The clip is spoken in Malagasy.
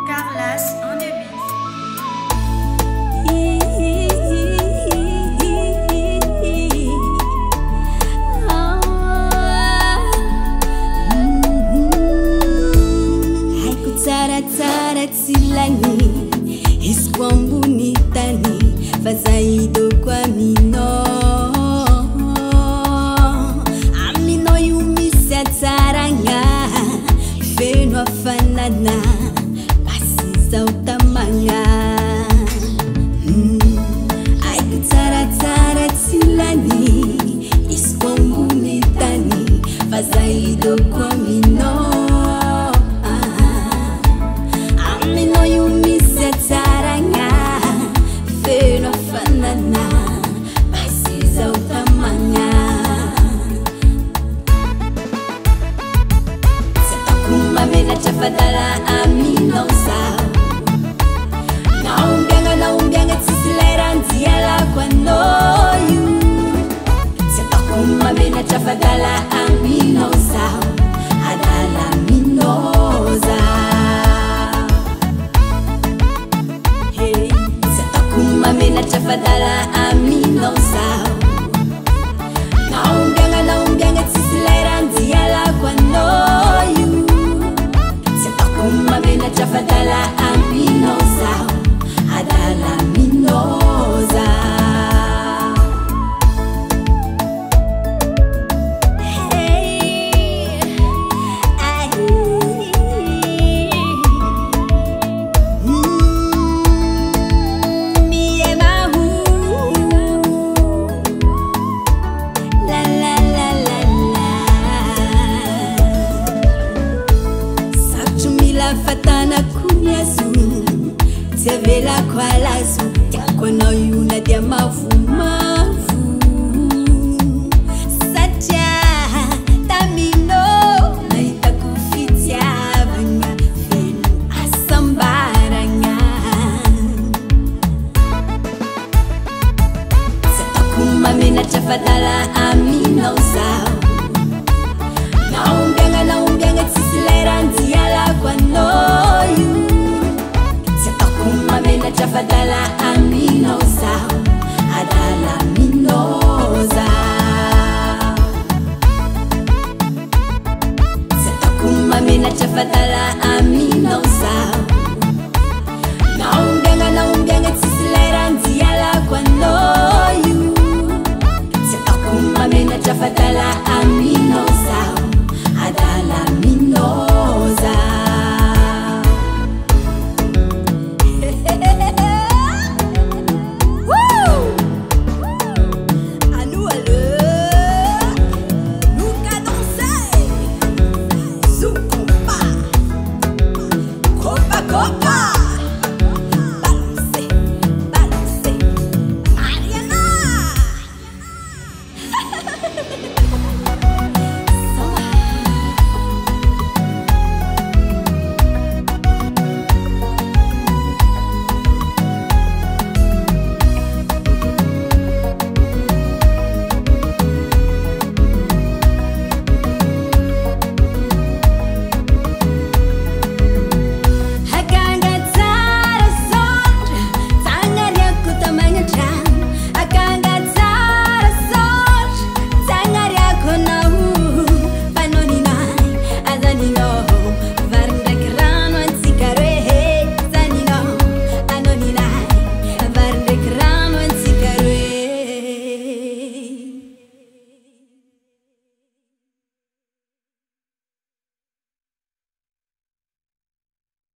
Carlas on the beat. Haikutsaratsara tsilani iskwambunitani fazaido kwa mino amino yumisa tsaranga feno afanana basiza utamanga haikutsaratsara tsilani iskwambunitani fazaido kwa mino amino yumisa tsaranga feno afanana basiza utamanga satakumamena chafadala amino sao naumbianga tsisilera nziala kwanoyu satakumamena chafadala amino sao adala minoza Kumamena chafadala amino sao naumbianga tsisilera nziala kwanoyu satakumamena chafadala amino sao adala minoza fatana kunyazu tevela kwa lazu yakona yuna dia mavumavu satya tamino naita kufitia banya fenu asambaranga satakumamena chafadala amino sao naumbianga tsisilera nziala kwanoyu satakumamena chafadala amino sao